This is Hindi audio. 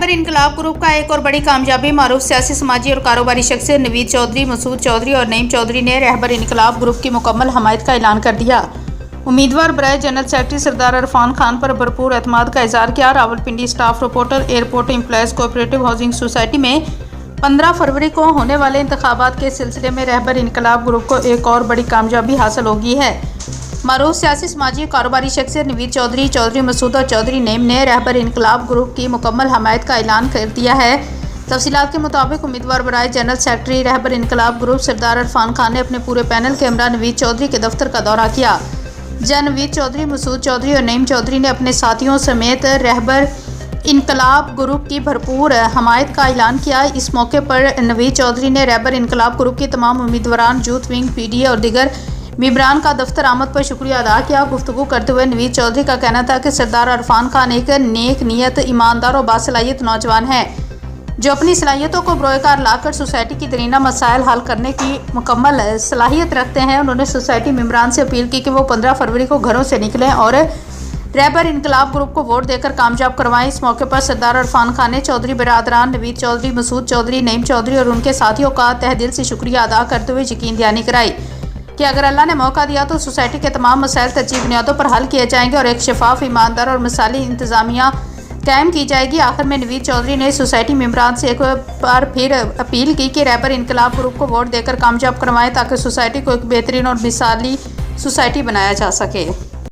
रहबर इनकलाब ग्रुप का एक और बड़ी कामयाबी मारूफ सियासी, समाजी और कारोबारी शख्सियत नवीद चौधरी, मसूद चौधरी और नईम चौधरी ने रहबर इनकलाब ग्रुप की मुकम्मल हमायत का ऐलान कर दिया। उम्मीदवार बराए जनरल सेक्रेटरी सरदार इरफान खान पर भरपूर एतमाद का इजहार किया। Rawalpindi staff reporter airport employees cooperative housing society में 15 फरवरी को होने वाले इंतखाबात के सिलसिले में रहबर इनकलाब ग्रुप को एक और बड़ी कामयाबी हासिल होगी है। मारूफ सियासी, समाजी कारोबारी शख्सियत नवीद चौधरी, चौधरी मसूद और चौधरी नईम ने रहबर इनकलाब ग्रुप की मुकम्मल हमायत का ऐलान कर दिया है। तफसीलात के मुताबिक उम्मीदवार बराए जनरल सेक्रेटरी रहबर इनकलाब ग्रुप सरदार इरफान खान ने अपने पूरे पैनल के हमरा नवीद चौधरी के दफ्तर का दौरा किया, जहां नवीद चौधरी, मसूद चौधरी और नईम चौधरी ने अपने साथियों समेत रहबर इनकलाब ग्रुप की भरपूर हमायत का ऐलान किया। इस मौके पर नवीद चौधरी ने रहबर इनकलाब ग्रुप के तमाम उम्मीदवारान, यूथ विंग, पीडीए और दीगर मेंबरान का दफ्तर आमद पर शुक्रिया अदा किया। गुफ्तगू करते हुए नवीद चौधरी का कहना था कि सरदार इरफान खान एक नेक नीयत, ईमानदार और बासलाहियत नौजवान है जो अपनी सलाहियतों को बरोकार लाकर सोसाइटी की दरीना मसाइल हल करने की मुकम्मल सलाहियत रखते हैं। उन्होंने सोसाइटी मेंबरान से अपील की कि वो 15 फरवरी को घरों से निकलें और रहबर इनकलाब ग्रुप को वोट देकर कामयाब करवाएं। इस मौके पर सरदार इरफान खान ने चौधरी बिरादरान नवीद चौधरी, मसूद चौधरी, नईम चौधरी और उनके साथियों का तहे दिल से शुक्रिया अदा करते हुए यकीन दहानी कराई कि अगर अल्लाह ने मौका दिया तो सोसाइटी के तमाम मसाइल तरजीह बुनियादों पर हल किए जाएंगे और एक शफाफ, ईमानदार और मिसाली इंतजामिया कायम की जाएगी। आखिर में नवीद चौधरी ने सोसाइटी मेंबरान से एक बार फिर अपील की कि रहबर इनकलाब ग्रुप को वोट देकर कामयाब करवाएं ताकि सोसाइटी को एक बेहतरीन और मिसाली सोसाइटी बनाया जा सके।